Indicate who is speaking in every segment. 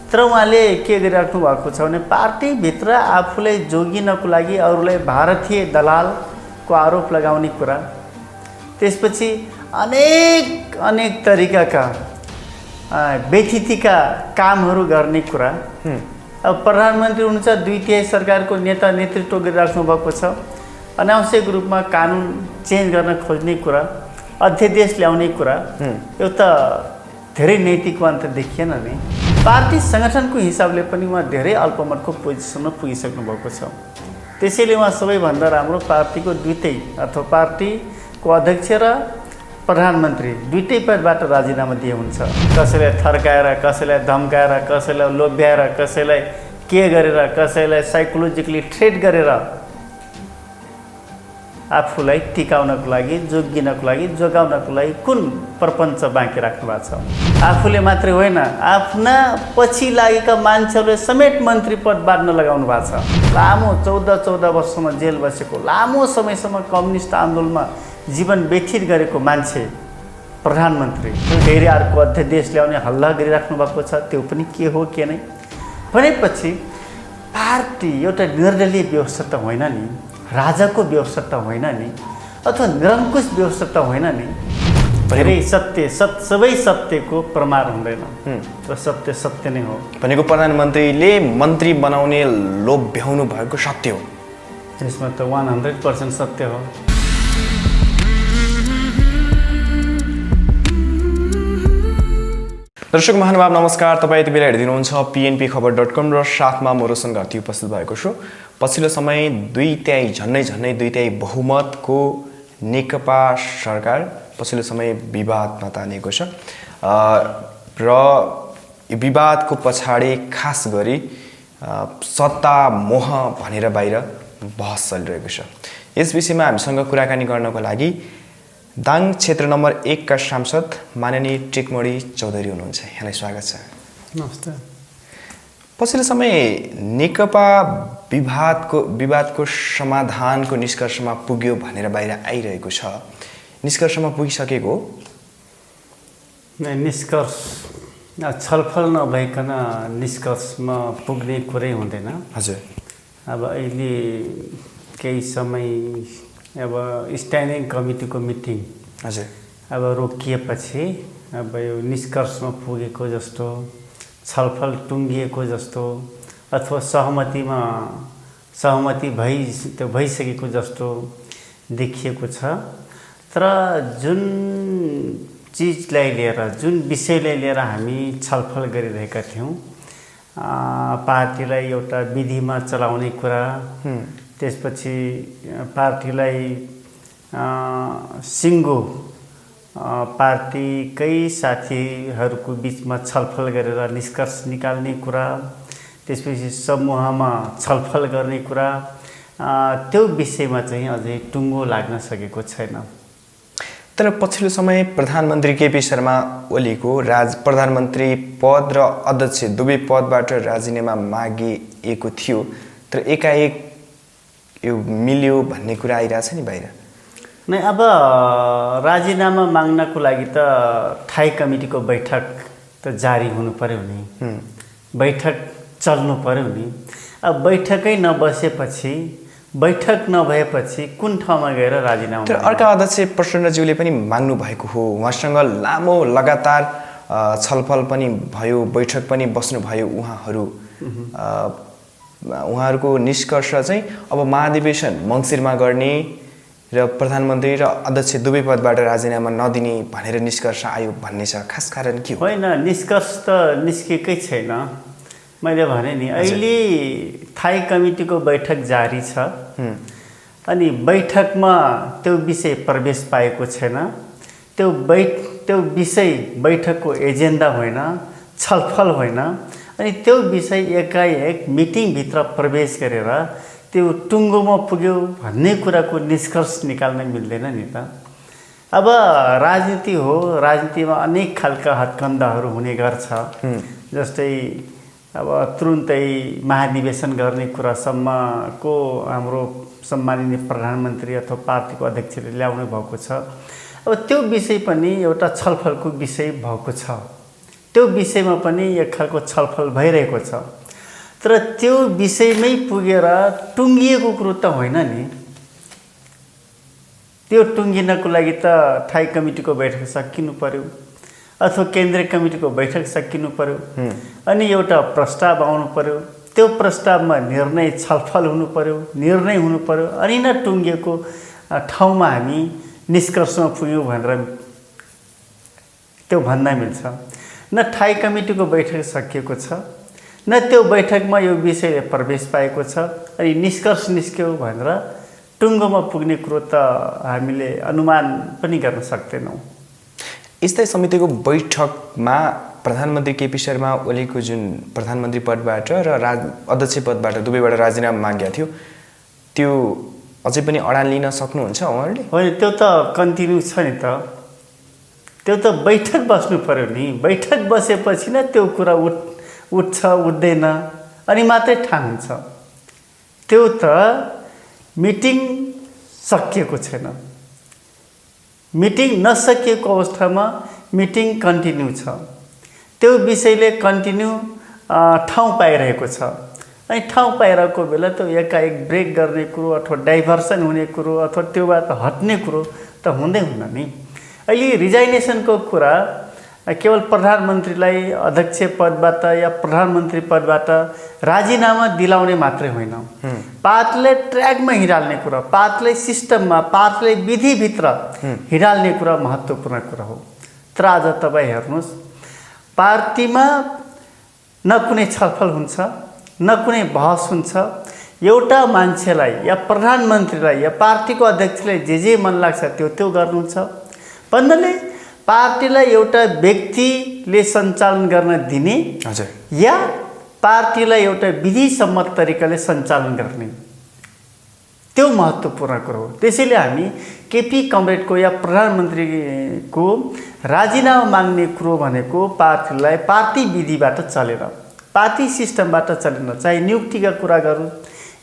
Speaker 1: तर उहाँले के गरिराख्नु भएको छ भने पार्टीभित्र आफूलाई जोगिनको लागि अरूलाई भारतीय दलालको आरोप लगाउने कुरा, त्यसपछि अनेक अनेक तरिकाका व्यथितिका कामहरू गर्ने कुरा। अब प्रधानमन्त्री हुनुहुन्छ, 2/3 सरकारको नेता नेतृत्व गरिराख्नु भएको छ, अनावश्यक रूपमा कानुन चेन्ज गर्न खोज्ने कुरा, अध्यादेश ल्याउने कुरा, यो त धेरै नैतिकवान त देखिएन नि। पार्टी सङ्गठनको हिसाबले पनि उहाँ धेरै अल्पमतको पोजिसनमा पुगिसक्नु भएको छ। त्यसैले उहाँ सबैभन्दा राम्रो पार्टीको दुईटै अथवा पार्टीको अध्यक्ष र प्रधानमन्त्री दुईटै पदबाट राजीनामा दिए हुन्छ। कसैलाई थर्काएर, कसैलाई धम्काएर, कसैलाई लोभ्याएर, कसैलाई के गरेर, कसैलाई साइकोलोजिकली थ्रेट गरेर आफूलाई टिकाउनको लागि, जोगिनको लागि, जोगाउनको लागि कुन प्रपञ्च बाँकी राख्नु भएको छ? आफूले मात्रै होइन, आफ्ना पछि लागेका मान्छेहरूले समेत मन्त्री पद बाँड्न लगाउनु भएको छ। लामो 14 वर्षसम्म जेल बसेको, लामो समयसम्म कम्युनिस्ट आन्दोलनमा जीवन व्यतीत गरेको मान्छे प्रधानमन्त्री फेरि अर्को अध्यादेश ल्याउने हल्ला गरिराख्नु भएको छ। त्यो पनि के हो के नै भनेपछि पार्टी एउटा निर्दलीय व्यवस्था त होइन नि, राजाको व्यवस्था त होइन नि, अथवा निरङ्कुश व्यवस्था त होइन नि। धेरै सबै सत्यको प्रमाण हुँदैन र सत्य सत्य नै हो
Speaker 2: भनेको प्रधानमन्त्रीले मन्त्री बनाउने लोभ भ्याउनु भएको सत्य हो।
Speaker 1: यसमा त 100% सत्य हो।
Speaker 2: दर्शक महानुभाव नमस्कार, तपाईँ यति बेला हेरिदिनुहुन्छ pnpखबर.com र साथमा म रोशन घरती उपस्थित भएको छु। पछिल्लो समय झन्नै 2/3 बहुमतको नेकपा सरकार पछिल्लो समय विवादमा तानिएको छ र विवादको पछाडि खास गरी सत्ता मोह भनेर बाहिर बहस चलिरहेको छ। यस विषयमा हामीसँग कुराकानी गर्नको लागि दाङ क्षेत्र नम्बर 1 का सांसद माननीय टेकमणि चौधरी हुनुहुन्छ। यहाँलाई स्वागत छ।
Speaker 1: नमस्ते।
Speaker 2: पछिल्लो समय नेकपा विवादको समाधानको निष्कर्षमा पुग्यो भनेर बाहिर आइरहेको छ। निष्कर्षमा पुगिसकेको हो?
Speaker 1: निष्कर्ष छलफल नभइकन निष्कर्षमा पुग्ने कुरै हुँदैन।
Speaker 2: हजुर।
Speaker 1: अब अहिले केही समय अब स्ट्यान्डिङ कमिटीको मिटिङ
Speaker 2: हजुर
Speaker 1: अब रोकिएपछि अब यो निष्कर्षमा पुगेको जस्तो, छलफल टुङ्गिएको जस्तो अथवा सहमति भइसकेको जस्तो देखिएको छ। तर जुन चिजलाई लिएर, जुन विषयलाई लिएर हामी छलफल गरिरहेका थियौँ, पार्टीलाई एउटा विधिमा चलाउने कुरा, त्यसपछि पार्टीलाई सिङ्गो पार्टीकै साथीहरूको बिचमा छलफल गरेर निष्कर्ष निकाल्ने कुरा, त्यसपछि समूहमा छलफल गर्ने कुरा, त्यो विषयमा चाहिँ अझै टुङ्गो लाग्न सकेको छैन।
Speaker 2: तर पछिल्लो समय प्रधानमन्त्री केपी शर्मा ओलीको प्रधानमन्त्री पद र अध्यक्ष दुवै पदबाट राजीनामा मागिएको थियो, तर एकाएक यो मिल्यो भन्ने कुरा आइरहेछ नि बाहिर।
Speaker 1: नै अब राजीनामा माग्नको लागि त थाई कमिटीको बैठक त जारी हुनु पर्यो नि, बैठक चल्नु पर्यो नि। अब बैठकै नबसेपछि, बैठक नभएपछि कुन ठाउँमा गएर राजीनामा?
Speaker 2: तर अर्का अध्यक्ष प्रचण्डज्यूले पनि माग्नु भएको हो, उहाँसँग लामो लगातार छलफल पनि भयो, बैठक पनि बस्नुभयो उहाँहरूको निष्कर्ष चाहिँ अब महाधिवेशन मङ्सिरमा गर्ने र प्रधानमन्त्री र अध्यक्ष दुवै पदबाट राजीनामा नदिने भनेर निष्कर्ष आयो भन्ने छ। खास कारण के हो?
Speaker 1: होइन, निष्कर्ष त निस्केकै छैन। मैले भने नि अहिले थाई कमिटीको बैठक जारी छ अनि बैठकमा त्यो विषय प्रवेश पाएको छैन। त्यो विषय बैठकको एजेन्डा होइन, छलफल होइन। अनि त्यो विषय एकाएक मिटिङभित्र प्रवेश गरेर त्यो टुङ्गोमा पुग्यो भन्ने कुराको निष्कर्ष निकाल्न मिल्दैन नि त। अब राजनीति हो, राजनीतिमा अनेक खालका हत्कण्डाहरू हुने गर्छ। जस्तै अब तुरुन्तै महाधिवेशन गर्ने कुरासम्मको हाम्रो सम्माननीय प्रधानमन्त्री अथवा पार्टीको अध्यक्षले ल्याउनु भएको छ। अब त्यो विषय पनि एउटा छलफलको विषय भएको छ। त्यो विषयमा पनि एक खालको छलफल भइरहेको छ। तर त्यो विषयमै पुगेर टुङ्गिएको कुरो त होइन नि। त्यो टुङ्गिनको लागि त थाई कमिटीको बैठक सकिनु पर्यो अथवा केन्द्रीय कमिटीको बैठक सकिनु पर्यो, अनि एउटा प्रस्ताव आउनु पर्यो, त्यो प्रस्तावमा निर्णय छलफल हुनु पर्यो, निर्णय हुनु पर्यो, अनि न टुङ्गिएको ठाउँमा हामी निष्कर्षमा पुग्यौँ भनेर त्यो भन्न मिल्छ। न थाई कमिटीको बैठक सकिएको छ, न त्यो बैठकमा यो विषयले प्रवेश पाएको छ, अनि निष्कर्ष निस्क्यो भनेर टुङ्गोमा पुग्ने कुरो त हामीले अनुमान पनि गर्न सक्दैनौँ।
Speaker 2: स्थायी समितिको बैठकमा प्रधानमन्त्री केपी शर्मा ओलीको जुन प्रधानमन्त्री पदबाट र अध्यक्ष पदबाट दुवैबाट राजीनामा मागेको थियो, त्यो अझै पनि अडान लिन सक्नुहुन्छ उहाँहरूले?
Speaker 1: होइन, त्यो त कन्टिन्यू छ नि त। त्यो त बैठक बस्नु पर्यो नि। बैठक बसेपछि न त्यो कुरा उठ्छ उठ्दैन अनि मात्रै थाहा हुन्छ। त्यो त मिटिङ सकिएको छैन। मिटिङ नसकिएको अवस्थामा मिटिङ कन्टिन्यू छ। त्यो विषयले कन्टिन्यू ठाउँ पाइरहेको छ। अनि ठाउँ पाइरहेको बेला त्यो एकाएक ब्रेक गर्ने कुरो अथवा डाइभर्सन हुने कुरो अथवा त्योबाट हट्ने कुरो त हुँदै हुन्न नि। अहिले रिजाइनेसनको कुरा केवल प्रधानमन्त्रीलाई अध्यक्ष पदबाट या प्रधानमन्त्री पदबाट राजीनामा दिलाउने मात्रै होइन, पार्टीलाई ट्र्याकमा हिँडाल्ने कुरा, पार्टीलाई सिस्टममा, पार्टीलाई विधिभित्र हिँडाल्ने कुरा महत्त्वपूर्ण कुरा हो। तर आज तपाईँ हेर्नुहोस्, पार्टीमा न कुनै छलफल हुन्छ, न कुनै बहस हुन्छ। एउटा मान्छेलाई या प्रधानमन्त्रीलाई या पार्टीको अध्यक्षलाई जे मन लाग्छ त्यो गर्नुहुन्छ भन्नाले पार्टीलाई एउटा व्यक्तिले सञ्चालन गर्न दिने या पार्टीलाई एउटा विधिसम्मत तरिकाले सञ्चालन गर्ने, त्यो महत्त्वपूर्ण कुरो हो। त्यसैले हामी केपी कमरेडको या प्रधानमन्त्रीको राजीनामा माग्ने कुरो भनेको पार्टीलाई पार्टी विधिबाट चलेर, पार्टी सिस्टमबाट चलेन। चाहे नियुक्तिका कुरा गरौँ,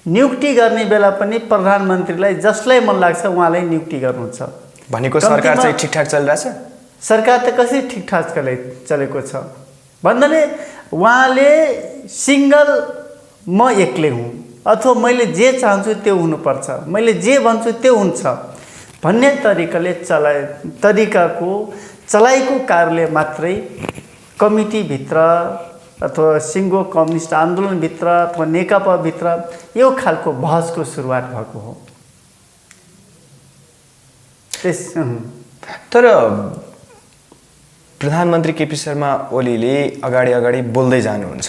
Speaker 1: नियुक्ति गर्ने बेला पनि प्रधानमन्त्रीलाई जसलाई मन लाग्छ उहाँलाई नियुक्ति गर्नुहुन्छ
Speaker 2: भनेको सरकार चाहिँ ठिकठाक चलिरहेछ।
Speaker 1: सरकार त कसरी ठिकठाक चलेको छ भन्नाले उहाँले सिङ्गल म एक्लै हुँ अथवा मैले जे चाहन्छु त्यो हुनुपर्छ, मैले जे भन्छु त्यो हुन्छ भन्ने तरिकाले चलाएको कार्यले मात्रै कमिटीभित्र अथवा सिङ्गो कम्युनिस्ट आन्दोलनभित्र अथवा नेकपाभित्र यो खालको बहसको सुरुवात भएको हो।
Speaker 2: तर प्रधानमन्त्री केपी शर्मा ओलीले अगाडि बोल्दै जानुहुन्छ,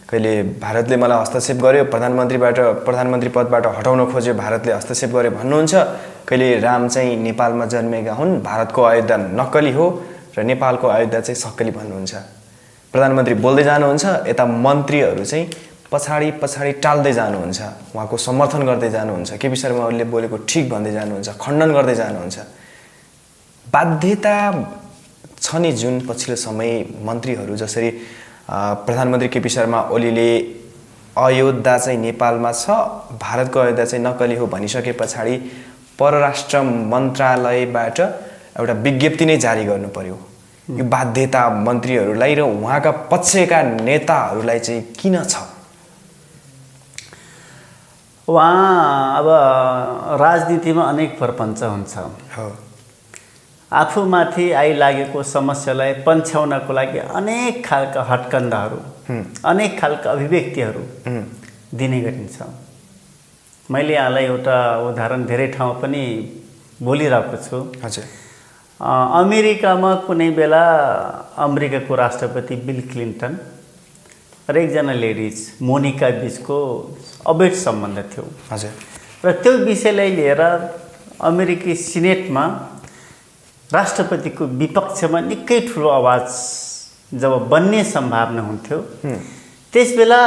Speaker 2: कहिले भारतले मलाई हस्तक्षेप गर्यो, प्रधानमन्त्री पदबाट हटाउन खोज्यो, भारतले हस्तक्षेप गर्यो भन्नुहुन्छ। कहिले राम चाहिँ नेपालमा जन्मेका हुन्, भारतको अयोध्या नक्कली हो र नेपालको अयोध्या चाहिँ सक्कली भन्नुहुन्छ। प्रधानमन्त्री बोल्दै जानुहुन्छ, यता मन्त्रीहरू चाहिँ पछाडि टाल्दै जानुहुन्छ, उहाँको समर्थन गर्दै जानुहुन्छ, केपी शर्मा ओलीले बोलेको ठिक भन्दै जानुहुन्छ, खण्डन गर्दै जानुहुन्छ। बाध्यता छ नि जुन पछिल्लो समय मन्त्रीहरू जसरी प्रधानमन्त्री केपी शर्मा ओलीले अयोध्या चाहिँ नेपालमा छ, भारतको अयोध्या चाहिँ नक्कली हो भनिसके पछाडि परराष्ट्र मन्त्रालयबाट एउटा विज्ञप्ति नै जारी गर्नु पर्यो। यो बाध्यता मन्त्रीहरूलाई र उहाँका पक्षका नेताहरूलाई चाहिँ किन छ?
Speaker 1: उहाँ अब राजनीतिमा अनेक प्रपञ्च हुन्छ। आफूमाथि आइलागेको समस्यालाई पन्छ्याउनको लागि अनेक खालका हटकन्डाहरू, अनेक खालका अभिव्यक्तिहरू दिने गरिन्छ। मैले यहाँलाई एउटा उदाहरण धेरै ठाउँमा पनि बोलिरहेको छु।
Speaker 2: हजुर,
Speaker 1: अमेरिकामा कुनै बेला अमेरिकाको राष्ट्रपति बिल क्लिन्टन र एकजना लेडिज मोनिका बिचको अवैध सम्बन्ध थियो।
Speaker 2: हजुर, र
Speaker 1: त्यो विषयलाई लिएर अमेरिकी सिनेटमा राष्ट्रपतिको विपक्षमा निकै ठुलो आवाज जब बन्ने सम्भावना हुन्थ्यो, त्यसबेला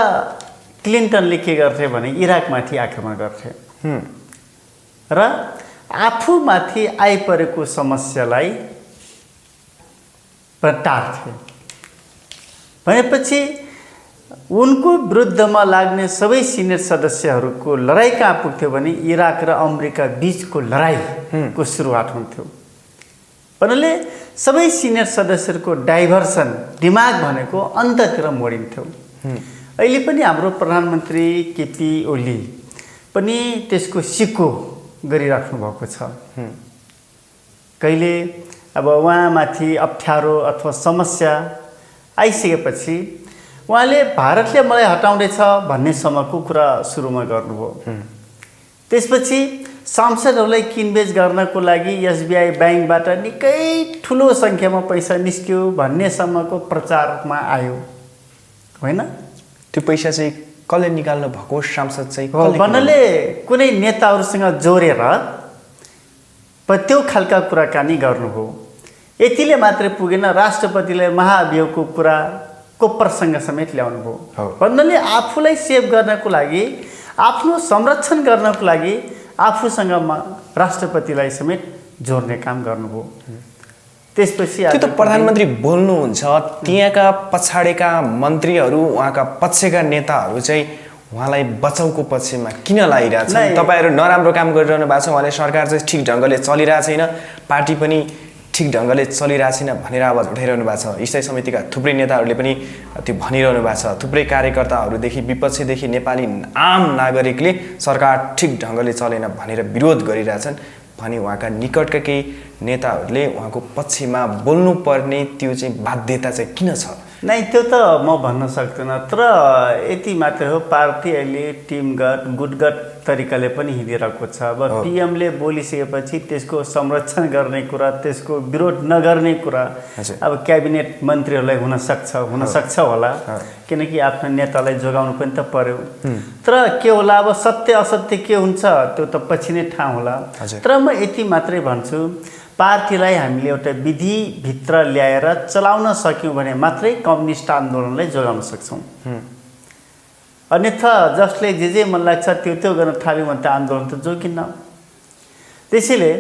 Speaker 1: क्लिन्टनले के गर्थे भने इराकमाथि आक्रमण गर्थे र आफूमाथि आइपरेको समस्यालाई टार्थे। भनेपछि उनको विरुद्धमा लाग्ने सबै सिनेट सदस्यहरूको लडाइँ कहाँ पुग्थ्यो भने इराक र अमेरिका बीचको लडाइँको सुरुवात हुन्थ्यो। भन्नाले सबै सिनियर सदस्यहरूको डाइभर्सन दिमाग भनेको अन्ततिर मोडिन्थ्यो। अहिले पनि हाम्रो प्रधानमन्त्री केपी ओली पनि त्यसको सिको गरिराख्नु भएको छ। कहिले अब उहाँमाथि अप्ठ्यारो अथवा समस्या आइसकेपछि उहाँले भारतले मलाई हटाउँदैछ भन्नेसम्मको कुरा सुरुमा गर्नुभयो। त्यसपछि सांसदहरूलाई किनबेच गर्नको लागि एसबिआई ब्याङ्कबाट निकै ठुलो सङ्ख्यामा पैसा निस्क्यो भन्नेसम्मको प्रचारमा आयो, होइन?
Speaker 2: त्यो पैसा चाहिँ कसले निकाल्नु भएको? सांसद चाहिँ
Speaker 1: भन्नाले कुनै नेताहरूसँग जोडेर त्यो खालका कुराकानी गर्नुभयो। यतिले मात्रै पुगेन, राष्ट्रपतिलाई महाभियोगको कुराको प्रसङ्ग समेत ल्याउनुभयो। भन्नाले आफूलाई सेभ गर्नको लागि, आफ्नो संरक्षण गर्नको लागि आफूसँग राष्ट्रपतिलाई समेत जोड्ने काम गर्नुभयो। त्यसपछि
Speaker 2: त्यो त प्रधानमन्त्री बोल्नुहुन्छ, त्यहाँका पछाडिका मन्त्रीहरू, उहाँका पक्षका नेताहरू चाहिँ उहाँलाई बचाउको पक्षमा किन लागिरहेछन्? तपाईँहरू नराम्रो काम गरिरहनु भएको छ, उहाँले सरकार चाहिँ ठिक ढङ्गले चलिरहेको छैन, पार्टी पनि ठिक ढङ्गले चलिरहेको छैन भनेर आवाज उठाइरहनु भएको छ। स्थायी समितिका थुप्रै नेताहरूले पनि त्यो भनिरहनु भएको छ। थुप्रै कार्यकर्ताहरूदेखि विपक्षीदेखि नेपाली आम नागरिकले सरकार ठिक ढङ्गले चलेन भनेर विरोध गरिरहेछन् भने उहाँका निकटका केही नेताहरूले उहाँको पक्षमा बोल्नुपर्ने त्यो चाहिँ बाध्यता चाहिँ किन छ?
Speaker 1: नै, त्यो त म भन्न सक्दिनँ। तर यति मात्र हो, पार्टी अहिले टिमगत गुटगत तरिकाले पनि हिँडिरहेको छ। अब पिएमले बोलिसकेपछि त्यसको संरक्षण गर्ने कुरा, त्यसको विरोध नगर्ने कुरा अब क्याबिनेट मन्त्रीहरूलाई हुनसक्छ होला, किनकि आफ्नो नेतालाई जोगाउनु पनि त पर्यो। तर के होला, अब सत्य असत्य के हुन्छ त्यो त पछि नै थाहा होला। तर म यति मात्रै भन्छु, पार्टीलाई हामीले एउटा विधिभित्र ल्याएर चलाउन सक्यौँ भने मात्रै कम्युनिस्ट आन्दोलनलाई जोगाउन सक्छौँ। अन्यथा जसले जे मन लाग्छ त्यो गर्न थाल्यो भने त आन्दोलन त जोगिन्न। त्यसैले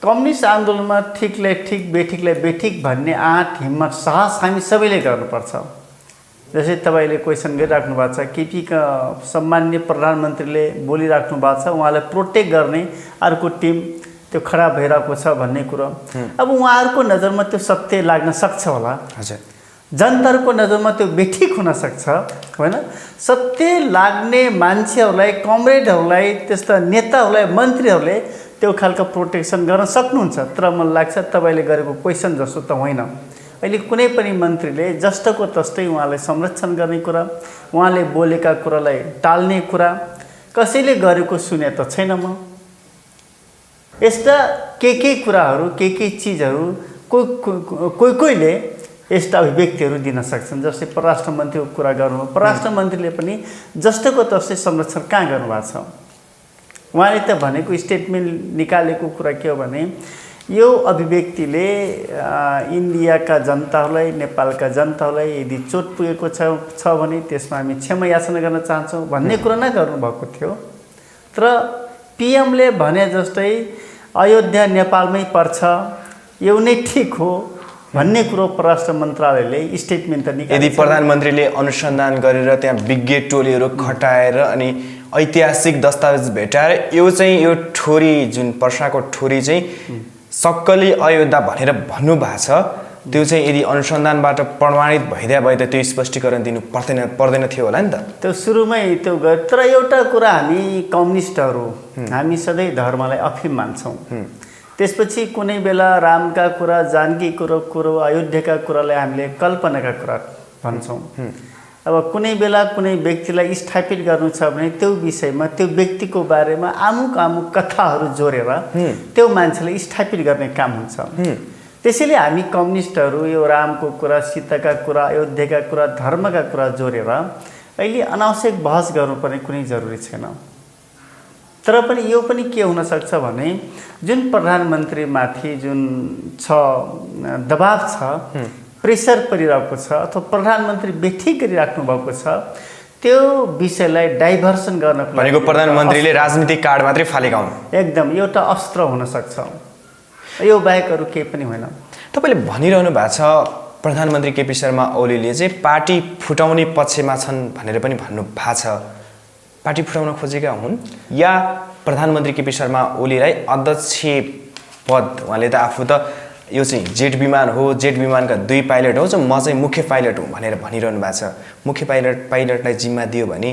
Speaker 1: कम्युनिस्ट आन्दोलनमा ठिकलाई ठिक, बेठिकलाई बेठिक भन्ने आँट, हिम्मत, साहस हामी सबैले गर्नुपर्छ। जस्तै तपाईँले क्वेसन गरिराख्नु भएको छ, केपीका सम्मान्य प्रधानमन्त्रीले बोलिराख्नु भएको छ, उहाँलाई प्रोटेक्ट गर्ने अर्को टिम त्यो खडा भइरहेको छ भन्ने कुरो। अब उहाँहरूको नजरमा त्यो सत्य लाग्न सक्छ होला, जनताहरूको नजरमा त्यो बेठिक हुनसक्छ, होइन? सत्य लाग्ने मान्छेहरूलाई, कमरेडहरूलाई, त्यस्ता नेताहरूलाई, मन्त्रीहरूले त्यो खालको प्रोटेक्सन गर्न सक्नुहुन्छ। तर मलाई लाग्छ तपाईँले गरेको क्वेसन जस्तो त होइन। अहिले कुनै पनि मन्त्रीले जस्तोको तस्तै उहाँलाई संरक्षण गर्ने कुरा, उहाँले बोलेका कुरालाई टाल्ने कुरा कसैले गरेको सुने त छैन म। यस्ता के कुराहरू, के चिजहरू कोहीले यस्ता अभिव्यक्तिहरू दिन सक्छन्। जस्तै परराष्ट्र मन्त्रीको कुरा गर्नु, परराष्ट्र मन्त्रीले पनि जस्तोको तस्तै संरक्षण कहाँ गर्नुभएको छ? उहाँले त भनेको स्टेटमेन्ट निकालेको कुरा के हो भने, यो अभिव्यक्तिले इन्डियाका जनताहरूलाई, नेपालका जनताहरूलाई यदि चोट पुगेको छ भने त्यसमा हामी क्षमा याचना गर्न चाहन्छौँ भन्ने कुरा नै गर्नुभएको थियो। तर पिएमले भने जस्तै अयोध्या नेपालमै पर्छ, यो नै ठिक हो भन्ने कुरो परराष्ट्र मन्त्रालयले स्टेटमेन्ट त निकाल्यो।
Speaker 2: यदि प्रधानमन्त्रीले अनुसन्धान गरेर त्यहाँ विज्ञ टोलीहरू खटाएर अनि ऐतिहासिक दस्तावेज भेटाएर यो ठोरी, जुन पर्साको ठोरी चाहिँ सक्कली अयोध्या भनेर भन्नुभएको छ, त्यो चाहिँ यदि अनुसन्धानबाट प्रमाणित भइदिया भए त त्यो स्पष्टीकरण दिनु पर्दैन थियो होला नि त। त्यो
Speaker 1: सुरुमै त्यो तर एउटा कुरा, हामी कम्युनिस्टहरू हामी सधैँ धर्मलाई अफिम मान्छौँ। त्यसपछि कुनै बेला रामका कुरा, जानकीको कुरो, अयोध्याका कुरालाई हामीले कल्पनाका कुरा भन्छौँ। अब कुनै बेला कुनै व्यक्तिलाई स्थापित गर्नु छ भने त्यो विषयमा, त्यो व्यक्तिको बारेमा आमुक कथाहरू जोडेर त्यो मान्छेलाई स्थापित गर्ने काम हुन्छ। त्यसैले हामी कम्युनिस्टहरू यो रामको कुरा, सीताका कुरा, अयोध्याका कुरा, धर्मका कुरा जोडेर अहिले अनावश्यक बहस गर्नुपर्ने कुनै जरुरी छैन। तर पनि यो पनि के हुनसक्छ भने, जुन प्रधानमन्त्रीमाथि जुन छ दबाब छ, प्रेसर परिरहेको छ, अथवा प्रधानमन्त्री बेठिक गरिराख्नु भएको छ, त्यो विषयलाई डाइभर्सन गर्नको
Speaker 2: भनेको प्रधानमन्त्रीले राजनीतिक कार्ड मात्रै फालेका हुन्।
Speaker 1: एकदम एउटा अस्त्र हुनसक्छ, यो बाहेक अरू केही पनि होइन।
Speaker 2: तपाईँले भनिरहनु भएको छ प्रधानमन्त्री केपी शर्मा ओलीले चाहिँ पार्टी फुटाउने पक्षमा छन् भनेर पनि भन्नु भएको छ। पार्टी फुटाउन खोजेका हुन् या प्रधानमन्त्री केपी शर्मा ओलीलाई अध्यक्ष पद, उहाँले त आफू त यो चाहिँ जेट विमान हो, जेट विमानका 2 पाइलट हो, म चाहिँ मुख्य पाइलट हुँ भनेर भनिरहनु भएको छ। मुख्य पाइलटलाई जिम्मा दियो भने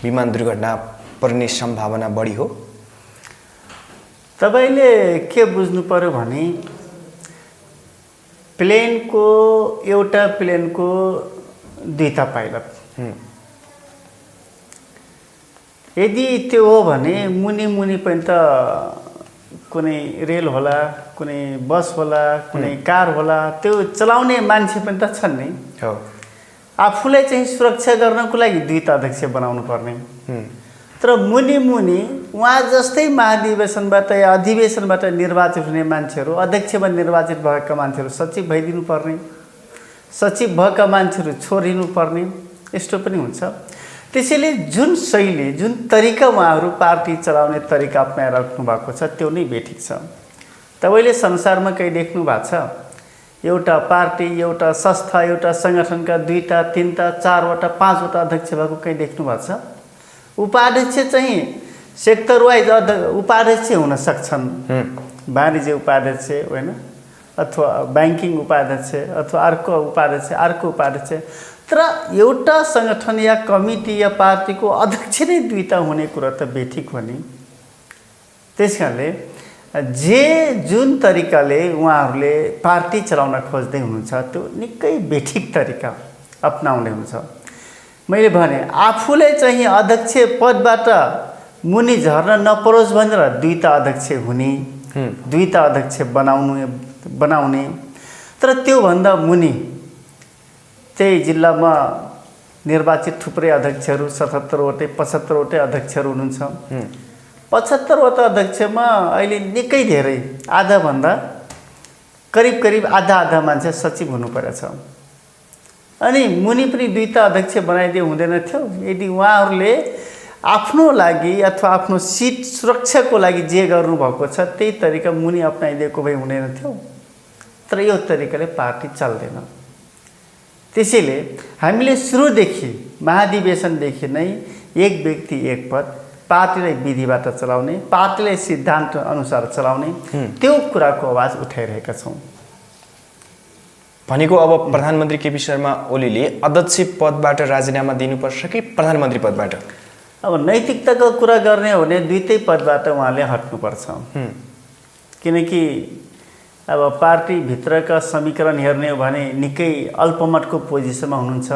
Speaker 2: विमान दुर्घटना पर्ने सम्भावना बढी हो।
Speaker 1: तपाईले के बुझ्नु पर्यो भने एउटा प्लेनको 2टा पाइलट, यदि त्यो हो भने मुनि पनि त कुनै रेल होला, कुनै बस होला, कुनै कार होला, त्यो चलाउने मान्छे पनि त छन् नि।
Speaker 2: हो,
Speaker 1: आफूलाई चाहिँ सुरक्षा गर्नको लागि 2टा अध्यक्ष बनाउनु पर्ने। तर मुनि उहाँ जस्तै महाधिवेशनबाट या अधिवेशनबाट निर्वाचित हुने मान्छेहरू, अध्यक्षमा निर्वाचित भएका मान्छेहरू सचिव भइदिनु पर्ने, सचिव भएका मान्छेहरू छोडिनु पर्ने, यस्तो पनि हुन्छ। त्यसैले जुन शैली, जुन तरिका उहाँहरू पार्टी चलाउने तरिका अपनाएर राख्नु भएको छ त्यो नै बेठिक छ। तपाईँले संसारमा कहीँ देख्नु भएको छ एउटा पार्टी, एउटा संस्था, एउटा सङ्गठनका 2टा, 3टा, 4वटा, 5वटा अध्यक्ष भएको कहीँ देख्नु भएको छ? उपाध्यक्ष चाहिँ सेक्टर वाइज उपाध्यक्ष हुन सक्छन्, वाणिज्य उपाध्यक्ष होइन, अथवा ब्याङ्किङ उपाध्यक्ष, अथवा अर्को उपाध्यक्ष। तर एउटा सङ्गठन या कमिटी या पार्टीको अध्यक्ष नै 2टा हुने कुरा त बेठिक हो नि। त्यस कारणले जुन तरिकाले उहाँहरूले पार्टी चलाउन खोज्दै हुनुहुन्छ त्यो निकै बेठिक तरिका अपनाउने हुन्छ। मैले भने आफूलाई चाहिँ अध्यक्ष पदबाट मुनि झर्न नपरोस् भनेर 2टा अध्यक्ष हुने, 2टा अध्यक्ष बनाउने। तर त्योभन्दा मुनि त्यही जिल्लामा निर्वाचित थुप्रै अध्यक्षहरू 77वटै 75वटै अध्यक्षहरू हुनुहुन्छ। 75वटा अध्यक्षमा अहिले निकै धेरै, आधाभन्दा करिब आधा मान्छे सचिव हुनु परेछ। अनि मुनि पनि 2टा अध्यक्ष बनाइदिए हुँदैन थियो यदि उहाँहरूले आफ्नो लागि अथवा आफ्नो सिट सुरक्षाको लागि जे गर्नुभएको छ त्यही तरिका मुनि अपनाइदिएको भए हुँदैन थियो। तर यो तरिकाले पार्टी चल्दैन। त्यसैले हामीले सुरुदेखि महाधिवेशनदेखि नै एक व्यक्ति एक पद, पार्टीलाई विधिबाट चलाउने, पार्टीलाई सिद्धान्त अनुसार चलाउने त्यो कुराको आवाज उठाइरहेका छौँ।
Speaker 2: भनेको अब प्रधानमन्त्री केपी शर्मा ओलीले अध्यक्ष पदबाट राजीनामा दिनुपर्छ कि प्रधानमन्त्री पदबाट?
Speaker 1: अब नैतिकताको कुरा गर्ने हो भने 2टै पदबाट उहाँले हट्नुपर्छ। किनकि अब पार्टीभित्रका समीकरण हेर्ने हो भने निकै अल्पमतको पोजिसनमा हुनुहुन्छ,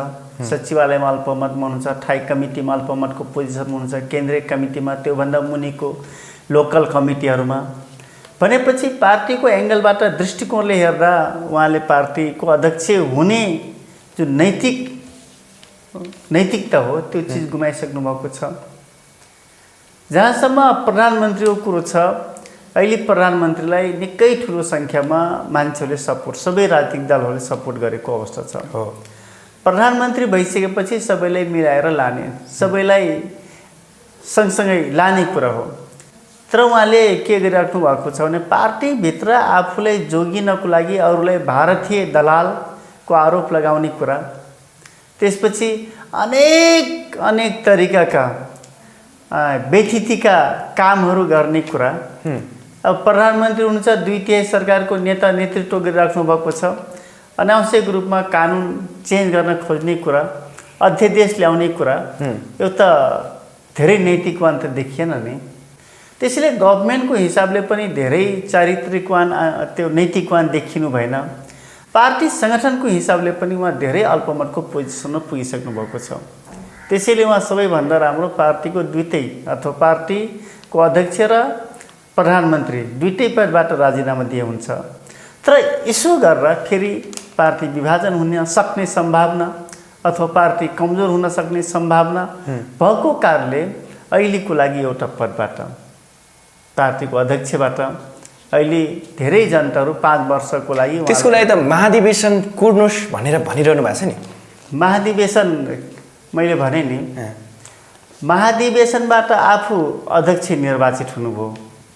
Speaker 1: सचिवालयमा अल्पमतमा हुनुहुन्छ, ठाई कमिटीमा अल्पमतको पोजिसनमा हुनुहुन्छ, केन्द्रीय कमिटीमा, त्योभन्दा मुनिको लोकल कमिटीहरूमा। भनेपछि पार्टीको एङ्गलबाट दृष्टिकोणले हेर्दा उहाँले पार्टीको अध्यक्ष हुने जुन नैतिकता हो त्यो चिज गुमाइसक्नु भएको छ। जहाँसम्म प्रधानमन्त्रीको कुरो छ, अहिले प्रधानमन्त्रीलाई निकै ठुलो सङ्ख्यामा मान्छेहरूले सपोर्ट, सबै राजनीतिक दलहरूले सपोर्ट गरेको अवस्था छ। प्रधानमन्त्री भइसकेपछि सबैलाई मिलाएर लाने, सबैलाई सँगसँगै लाने कुरा हो। तर उहाँले के गरिराख्नु भएको छ भने पार्टीभित्र आफूलाई जोगिनको लागि अरूलाई भारतीय दलालको आरोप लगाउने कुरा, त्यसपछि अनेक तरिकाका व्यथितिका कामहरू गर्ने कुरा। अब प्रधानमन्त्री हुनुहुन्छ, 2/3 सरकारको नेता नेतृत्व गरिराख्नु भएको छ, अनावश्यक रूपमा कानुन चेन्ज गर्न खोज्ने कुरा, अध्यादेश ल्याउने कुरा, यो त धेरै नैतिकवान त देखिएन नि। त्यसैले गभर्मेन्टको हिसाबले पनि धेरै चारित्रिकवान, त्यो नैतिकवान देखिनु भएन। पार्टी सङ्गठनको हिसाबले पनि उहाँ धेरै अल्पमतको पोजिसनमा पुगिसक्नु भएको छ। त्यसैले उहाँ सबैभन्दा राम्रो पार्टीको 2टै अथवा पार्टीको अध्यक्ष र प्रधानमन्त्री 2टै पदबाट राजीनामा दिए हुन्छ। तर यसो गरेर फेरि पार्टी विभाजन हुन सक्ने सम्भावना अथवा पार्टी कमजोर हुन सक्ने सम्भावना भएको कारणले अहिलेको लागि एउटा पदबाट, पार्टीको अध्यक्षबाट अहिले धेरै जनताहरू 5 वर्षको लागि,
Speaker 2: त्यसको लागि त महाधिवेशन कुर्नुहोस् भनेर भनिरहनु भएको छ नि।
Speaker 1: महाधिवेशन मैले भने नि, महाधिवेशनबाट आफू अध्यक्ष निर्वाचित हुनुभयो।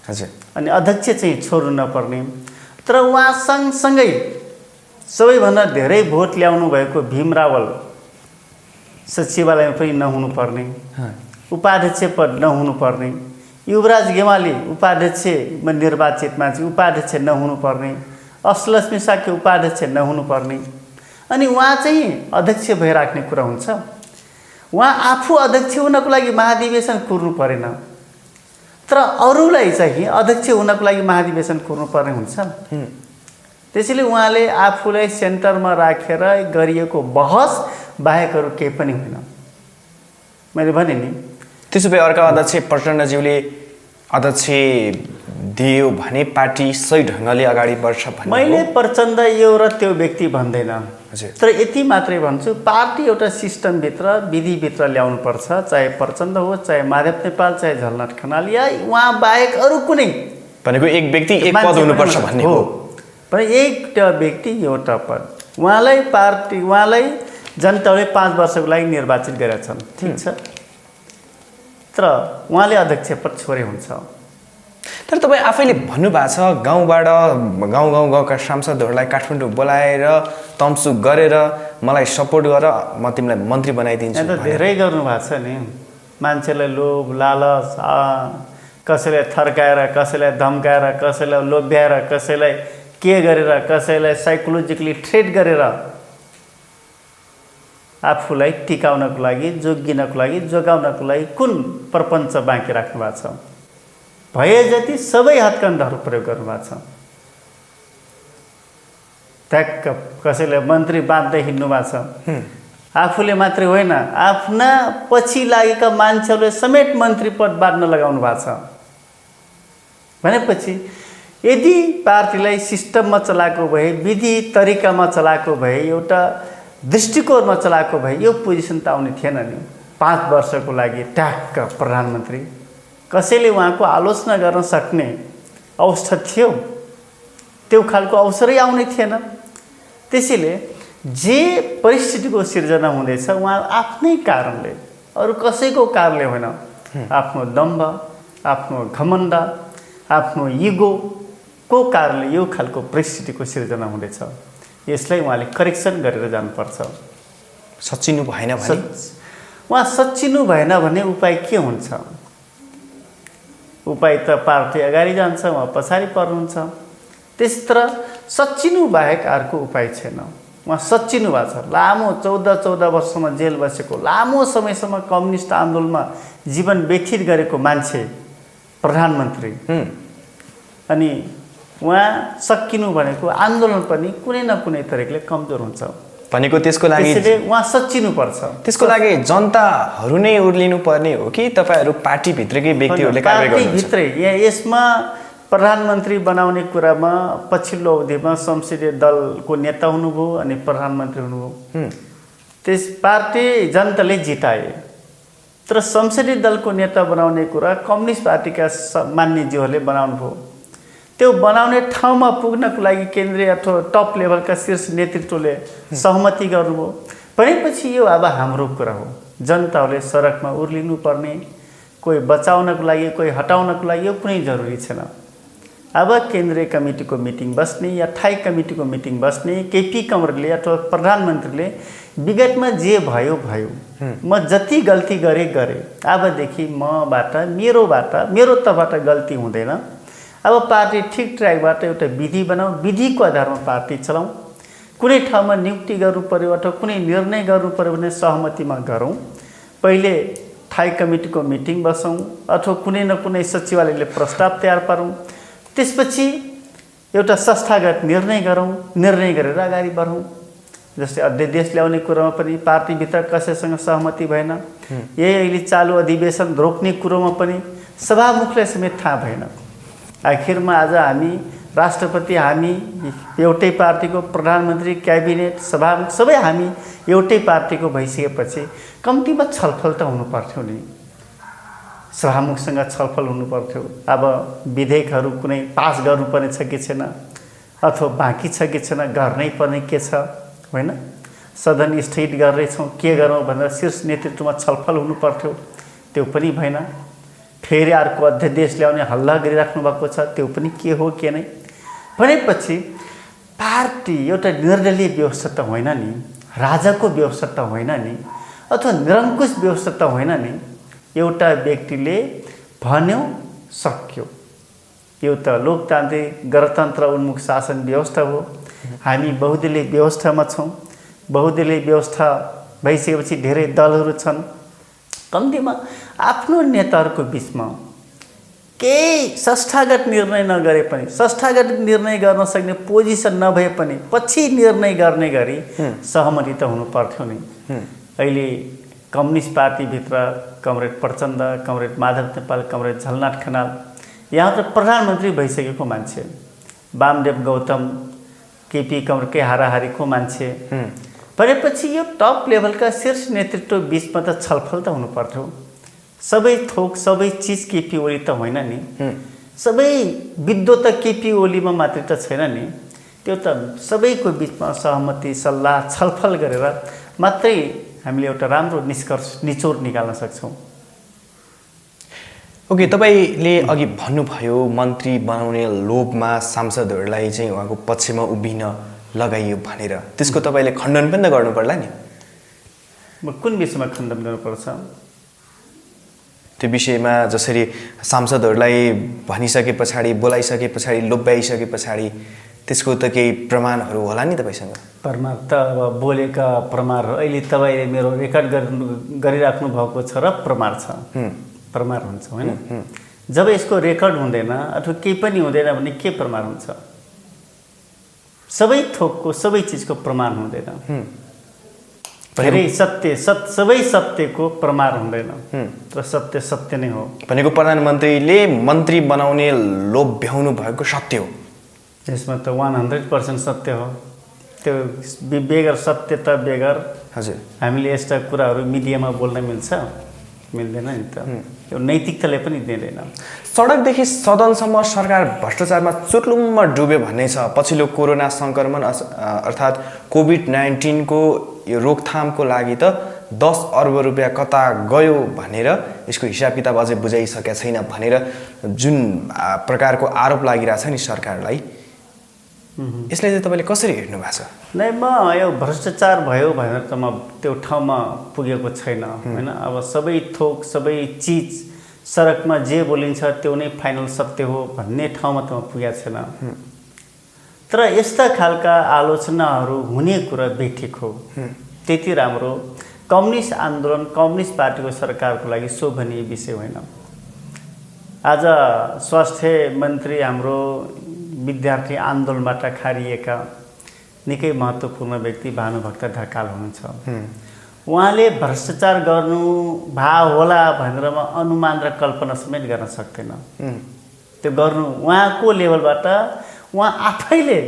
Speaker 2: हजुर। अनि
Speaker 1: अध्यक्ष चाहिँ छोड्नु नपर्ने। तर उहाँ सँगसँगै सबैभन्दा धेरै भोट ल्याउनु भएको भीम रावल सचिवालयमा पनि नहुनुपर्ने, उपाध्यक्ष पद नहुनुपर्ने, युवराज गेवाली उपाध्यक्षमा निर्वाचित मान्छे उपाध्यक्ष नहुनुपर्ने, अष्टलक्ष्मी शाक्य उपाध्यक्ष नहुनुपर्ने, अनि उहाँ चाहिँ अध्यक्ष भइराख्ने कुरा हुन्छ। उहाँ आफू अध्यक्ष हुनको लागि महाधिवेशन कुर्नु परेन, तर अरूलाई चाहिँ अध्यक्ष हुनको लागि महाधिवेशन कुर्नुपर्ने हुन्छ। त्यसैले उहाँले आफूलाई सेन्टरमा राखेर गरिएको बहस बाहेकहरू केही पनि होइन। मैले भने नि,
Speaker 2: त्यसो भए अर्का अध्यक्ष प्रचण्डज्यूले अध्यक्ष दियो भने पार्टी सही ढङ्गले अगाडि बढ्छ भन्ने
Speaker 1: मैले प्रचण्ड यो र त्यो व्यक्ति भन्दैन,
Speaker 2: हजुर।
Speaker 1: तर यति मात्रै भन्छु, पार्टी एउटा सिस्टमभित्र विधिभित्र ल्याउनुपर्छ। चाहे प्रचण्ड हो, चाहे माधव नेपाल, चाहे झलनाथ खनाल, या उहाँ बाहेक अरू कुनै
Speaker 2: भनेको एक व्यक्ति एक पद हुनुपर्छ भन्ने हो।
Speaker 1: पनि एउटा व्यक्ति एउटा पद। उहाँलाई जनताले 5 वर्षको लागि निर्वाचित गरेका छन्, ठिक छ, तर उहाँले अध्यक्ष पद छोडे हुन्छ।
Speaker 2: तर तपाईँ आफैले भन्नुभएको छ गाउँका सांसदहरूलाई काठमाडौँ बोलाएर तमसुक गरेर मलाई सपोर्ट गर, म तिमीलाई मन्त्री बनाइदिन्छु।
Speaker 1: त धेरै गर्नुभएको छ नि। मान्छेलाई लोभ लालच, कसैलाई थर्काएर, कसैलाई धम्काएर, कसैलाई लोभ्याएर, कसैलाई के गरेर, कसैलाई साइकोलोजिकली थ्रेट गरेर आफूलाई टिकाउनको लागि, जोगिनको लागि, जोगाउनको लागि कुन प्रपञ्च बाँकी राख्नु भएको छ? भए जति सबै हत्कण्डाहरू प्रयोग गर्नुभएको छ। ट्याक्क कसैलाई मन्त्री बाँध्दै हिँड्नु भएको छ। आफूले मात्रै होइन, आफ्ना पछि लागेका मान्छेहरूले समेत मन्त्री पद बाँड्न लगाउनु भएको छ। भनेपछि यदि पार्टीलाई सिस्टममा चलाएको भए, विधि तरिकामा चलाएको भए, एउटा दृष्टिकोणमा चलाएको भए यो पोजिसन त आउने थिएन नि। 5 वर्षको लागि ट्याक्क प्रधानमन्त्री, कसैले उहाँको आलोचना गर्न सक्ने अवस्था थियो? त्यो खालको अवसरै आउने थिएन। त्यसैले जे परिस्थितिको सिर्जना हुँदैछ उहाँ आफ्नै कारणले, अरू कसैको कारणले होइन, आफ्नो दम्भ, आफ्नो घमण्ड, आफ्नो इगोको कारणले यो खालको परिस्थितिको सिर्जना हुँदैछ। यसलाई उहाँले करेक्सन गरेर जानुपर्छ।
Speaker 2: सच्चिनु भएन भने
Speaker 1: उहाँ सच्चिनु भएन भने उपाय के हुन्छ? उपाय त पार्टी अगाडि जान्छ, उहाँ पछाडि पर्नुहुन्छ। त्यस तरह सच्चिनु बाहेक अर्को उपाय छैन। उहाँ सच्चिनु भएको छ। लामो 14 वर्षसम्म जेल बसेको, लामो समयसम्म कम्युनिस्ट आन्दोलनमा जीवन व्यतीत गरेको मान्छे प्रधानमन्त्री, अनि उहाँ सकिनु भनेको आन्दोलन पनि कुनै न कुनै तरिकाले कमजोर हुन्छ
Speaker 2: भनेको। त्यसको लागि
Speaker 1: उहाँ सच्चिनु पर्छ।
Speaker 2: त्यसको लागि जनताहरू नै उर्लिनु पर्ने हो कि तपाईहरु पार्टी भित्रकै व्यक्तिहरूले कार्य गर्नुहुन्छ?
Speaker 1: पार्टी भित्रै यसमा प्रधानमन्त्री बनाउने कुरामा पछिल्लो अवधिमा संसदीय दलको नेता हुनुभयो अनि प्रधानमन्त्री हुनुभयो। त्यस पार्टी जनताले जिताए, तर संसदीय दलको नेता बनाउने कुरा कम्युनिस्ट पार्टीका मान्यज्यूहरूले बनाउनु भयो। त्यो बनाउने ठाउँमा पुग्नको लागि केन्द्रीय अथवा टप लेभलका शीर्ष नेतृत्वले सहमति गर्नुभयो। भनेपछि यो अब हाम्रो कुरा हो। जनताहरूले सडकमा उर्लिनु पर्ने, कोही बचाउनको लागि, कोही हटाउनको लागि यो कुनै जरुरी छैन। अब केन्द्रीय कमिटीको मिटिङ बस्ने या थाई कमिटीको मिटिङ बस्ने, केपी कमरेडले अथवा प्रधानमन्त्रीले विगतमा जे भयो भयो, म जति गल्ती गरे, अबदेखि मबाट मेरो तर्फबाट गल्ती हुँदैन। अब पार्टी ठिक ट्र्याकबाट एउटा विधि बनाऊ, विधिको आधारमा पार्टी चलाऊ। कुनै ठाउँमा नियुक्ति गर्नु पर्यो अथवा कुनै निर्णय गर्नु पर्यो भने सहमतिमा गरौँ। पहिले थाई कमिटीको मिटिङ बसौँ अथवा कुनै न कुनै सचिवालयले प्रस्ताव तयार पारौँ। त्यसपछि एउटा संस्थागत निर्णय गरौँ, निर्णय गरेर अगाडि बढौँ। जस्तै अध्यादेश ल्याउने कुरोमा पनि पार्टीभित्र कसैसँग सहमति भएन। यही अहिले चालु अधिवेशन रोक्ने कुरोमा पनि सभामुखलाई समेत थाहा भएन। आखिरमा आज हामी राष्ट्रपति, हामी एउटै पार्टीको, प्रधानमन्त्री, क्याबिनेट, सभामुख सबै हामी एउटै पार्टीको भइसकेपछि कम्तीमा छलफल त हुनु पर्थ्यो नि। सभामुखसँग छलफल हुनु पर्थ्यो। अब विधेयकहरू कुनै पास गर्नुपर्ने छ कि छैन, अथवा बाँकी छ कि छैन, गर्नै पर्ने के छ, होइन? सदन स्थित गर्दैछौँ, के गरौँ भनेर शीर्ष नेतृत्वमा छलफल हुनु पर्थ्यो। त्यो पनि भएन। फेरि अर्को अध्यादेश ल्याउने हल्ला गरिराख्नु भएको छ, त्यो पनि के हो के नै। भनेपछि पार्टी एउटा निर्दलीय व्यवस्था त होइन नि, राजाको व्यवस्था त होइन नि, अथवा निरङ्कुश व्यवस्था त होइन नि। एउटा व्यक्तिले भन्यो सक्यो, यो त लोकतान्त्रिक गणतन्त्र उन्मुख शासन व्यवस्था हो। हामी बहुदलीय व्यवस्थामा छौँ। बहुदलीय व्यवस्था भइसकेपछि धेरै दलहरू छन्। कम्तीमा आफ्नो नेताहरूको बिचमा केही संस्थागत निर्णय नगरे पनि, संस्थागत निर्णय गर्न सक्ने पोजिसन नभए पनि पछि निर्णय गर्ने गरी सहमति त हुनु पर्थ्यो नि। अहिले कम्युनिस्ट पार्टीभित्र comrade Prachanda, comrade Madhav Nepal, comrade Jhalanath Khanal, यहाँ त प्रधानमन्त्री भइसकेको मान्छे, वामदेव गौतम, केपी कमरेडकै हाराहारीको मान्छे भनेपछि यो टप लेभलका शीर्ष नेतृत्व बिचमा त छलफल त हुनु पर्थ्यो। सबै थोक सबै चिज केपी ओली त होइन नि, सबै विद्वत त केपी ओलीमा मात्रै त छैन नि। त्यो त सबैको बिचमा सहमति, सल्लाह, छलफल गरेर मात्रै हामीले एउटा राम्रो निष्कर्ष निचोड निकाल्न सक्छौँ।
Speaker 2: ओके, तपाईँले अघि भन्नुभयो मन्त्री बनाउने लोभमा सांसदहरूलाई चाहिँ उहाँको पक्षमा उभिन लगाइयो भनेर, त्यसको तपाईँले खण्डन पनि त गर्नु पर्ला नि।
Speaker 1: म कुन विषयमा खण्डन गर्नुपर्छ?
Speaker 2: त्यो विषयमा जसरी सांसदहरूलाई भनिसके पछाडि, बोलाइसके पछाडि, लोभ्याइसके पछाडि त्यसको त केही प्रमाणहरू होला नि तपाईँसँग?
Speaker 1: प्रमाण त अब बोलेका प्रमाणहरू अहिले तपाईँले मेरो रेकर्ड गरिराख्नु भएको छ र प्रमाण छ, प्रमाण हुन्छ होइन। जब यसको रेकर्ड हुँदैन अथवा केही पनि हुँदैन भने के प्रमाण हुन्छ? सबै थोकको सबै चिजको प्रमाण हुँदैन। धेरै सत्य सबै सत्यको प्रमाण हुँदैन, तर सत्य सत्य नै हो।
Speaker 2: भनेको प्रधानमन्त्रीले मन्त्री बनाउने लोभ्याउनु भएको सत्य हो।
Speaker 1: यसमा त 100% सत्य हो। त्यो बेगर सत्य त बेगर।
Speaker 2: हजुर,
Speaker 1: हामीले यस्ता कुराहरू मिडियामा बोल्न मिल्छ? मिल्दैन नि त। त्यो नैतिकताले पनि दिँदैन।
Speaker 2: सडकदेखि सदनसम्म सरकार भ्रष्टाचारमा चुर्लुम्म डुब्यो भन्ने छ। पछिल्लो कोरोना सङ्क्रमण अर्थात् कोभिड-19 को यो रोकथामको लागि त 10 अर्ब रुपियाँ कता गयो भनेर यसको हिसाब किताब अझै बुझाइसकेका छैन भनेर जुन प्रकारको आरोप लागिरहेछ नि सरकारलाई, यसलाई चाहिँ तपाईँले कसरी हेर्नु भएको छ?
Speaker 1: नै म यो भ्रष्टाचार भयो भनेर त म त्यो ठाउँमा पुगेको छैन होइन। अब सबै थोक सबै चिज सडकमा जे बोलिन्छ त्यो नै फाइनल सत्य हो भन्ने ठाउँमा त म पुगेको छैन। तर यस्ता खालका आलोचनाहरू हुने कुरा बेठिक हो। त्यति राम्रो कम्युनिस्ट आन्दोलन, कम्युनिस्ट पार्टीको सरकारको लागि शोभनीय विषय होइन। आज स्वास्थ्य मन्त्री हाम्रो विद्यार्थी आन्दोलनबाट खारिएका निकै महत्त्वपूर्ण व्यक्ति भानुभक्त ढकाल हुनुहुन्छ। उहाँले भ्रष्टाचार गर्नु भा होला भनेर म अनुमान र कल्पना समेत गर्न सक्दैन। त्यो गर्नु उहाँको लेभलबाट उहाँ आफैले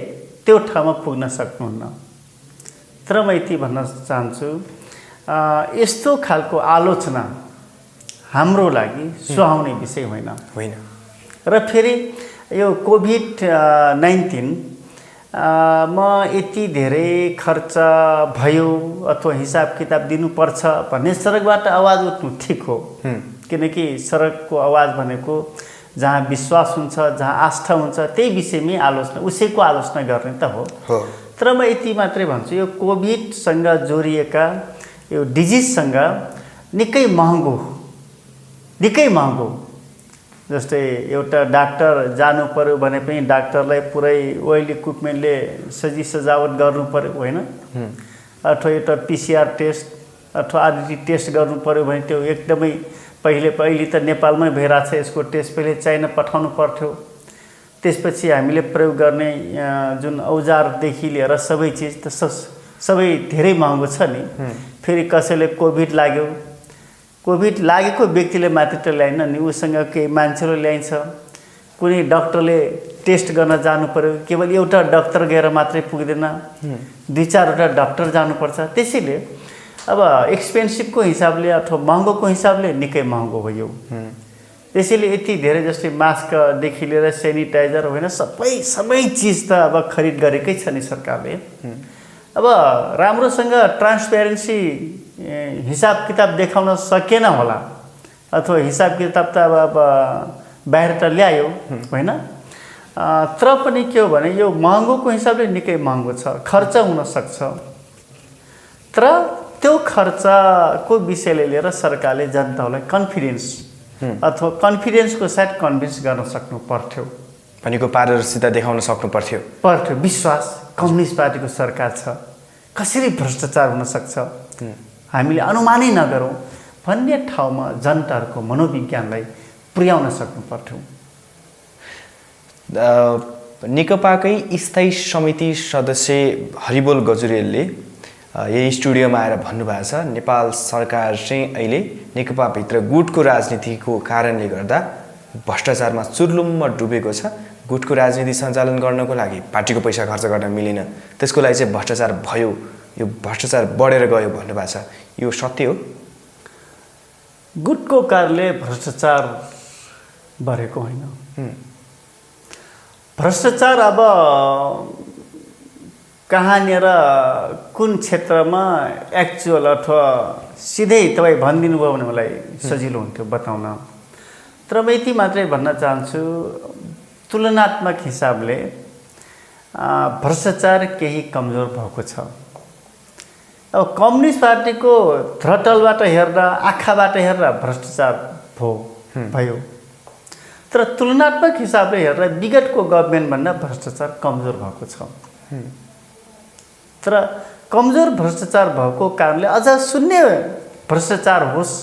Speaker 1: त्यो ठाउँमा पुग्न सक्नुहुन्न। तर म यति भन्न चाहन्छु, यस्तो खालको आलोचना हाम्रो लागि सुहाउने विषय होइन। र फेरि यो कोभिड-19 म यति धेरै खर्च भयो अथवा हिसाब किताब दिनुपर्छ भन्ने सडकबाट आवाज उठ्नु ठिक हो। किनकि सडकको आवाज भनेको जहाँ विश्वास हुन्छ, जहाँ आस्था हुन्छ, त्यही विषयमै आलोचना, उसैको आलोचना गर्ने त हो। तर म यति मात्रै भन्छु, यो कोभिडसँग जोडिएका यो डिजिजसँग निकै महँगो जस्तै एउटा डाक्टर जानु पर्यो भने पनि डाक्टरलाई पुरै वेल इक्विपमेन्टले सजावट गर्नु पर्यो होइन। अथवा एउटा पिसिआर टेस्ट अथवा आरटी टेस्ट गर्नु पर्यो भने त्यो एकदमै पहिले त नेपालमै भइरहेछ। यसको टेस्ट पहिले चाइना पठाउनु पर्थ्यो। त्यसपछि हामीले प्रयोग गर्ने जुन औजारदेखि लिएर सबै चिज त सबै धेरै महँगो छ नि। फेरि कसैले कोभिड लाग्यो, कोभिड लागेको व्यक्तिले मात्र त ल्याएन नि, उसँग केही मान्छेहरू ल्याइन्छ। कुनै डक्टरले टेस्ट गर्न जानु पर्यो, केवल एउटा डक्टर गएर मात्रै पुग्दैन, 2-4वटा डक्टर जानुपर्छ। त्यसैले अब एक्सपेन्सिभको हिसाबले अथवा महँगोको हिसाबले निकै महँगो हो यो। त्यसैले यति धेरै जस्तै मास्कदेखि लिएर सेनिटाइजर होइन, सबै चिज त अब खरिद गरेकै छ नि सरकारले। अब राम्रोसँग ट्रान्सपेरेन्सी हिसाब किताब देखाउन सकेन होला, अथवा हिसाब किताब त अब बाहिर त ल्यायो होइन। तर पनि के हो भने यो महँगोको हिसाबले निकै महँगो छ, खर्च हुनसक्छ। तर त्यो खर्चको विषयले लिएर सरकारले जनतालाई कन्फिडेन्स अथवा कन्फिडेन्सको साथ कन्भिन्स गर्न सक्नु पर्थ्यो।
Speaker 2: भनेको पारदर्शिता देखाउन सक्नु पर्थ्यो।
Speaker 1: विश्वास कम्युनिस्ट पार्टीको सरकार छ, कसरी भ्रष्टाचार हुन सक्छ हामीले अनुमानै नगरौँ भन्ने ठाउँमा जनताहरूको मनोविज्ञानलाई पुर्याउन सक्नु पर्थ्यो।
Speaker 2: नेकपाकै स्थायी समिति सदस्य हरिबोल गजुरेलले यही स्टुडियोमा आएर भन्नुभएको छ नेपाल सरकार चाहिँ अहिले नेकपाभित्र गुटको राजनीतिको कारणले गर्दा भ्रष्टाचारमा चुर्लुम्म डुबेको छ। गुटको राजनीति सञ्चालन गर्नको लागि पार्टीको पैसा खर्च गर्न मिलेन, त्यसको लागि चाहिँ भ्रष्टाचार भयो, यो भ्रष्टाचार बढेर गयो भन्नुभएको छ। यो सत्य हो?
Speaker 1: गुटको कारणले भ्रष्टाचार बढेको होइन। भ्रष्टाचार अब कहाँनिर कुन क्षेत्रमा एक्चुअल अथवा सिधै तपाईँ भनिदिनु भयो भने मलाई सजिलो हुन्थ्यो बताउन। तर म यति मात्रै भन्न चाहन्छु, तुलनात्मक हिसाबले भ्रष्टाचार केही कमजोर भएको छ। अब कम्युनिस्ट पार्टीको थ्रटलबाट हेर्दा, आँखाबाट हेर्दा भ्रष्टाचार भयो, तर तुलनात्मक हिसाबले हेर्दा विगतको गभर्मेन्टभन्दा भ्रष्टाचार कमजोर भएको छ। तर कमजोर भ्रष्टाचार भएको कारणले अझ शून्य भ्रष्टाचार होस्,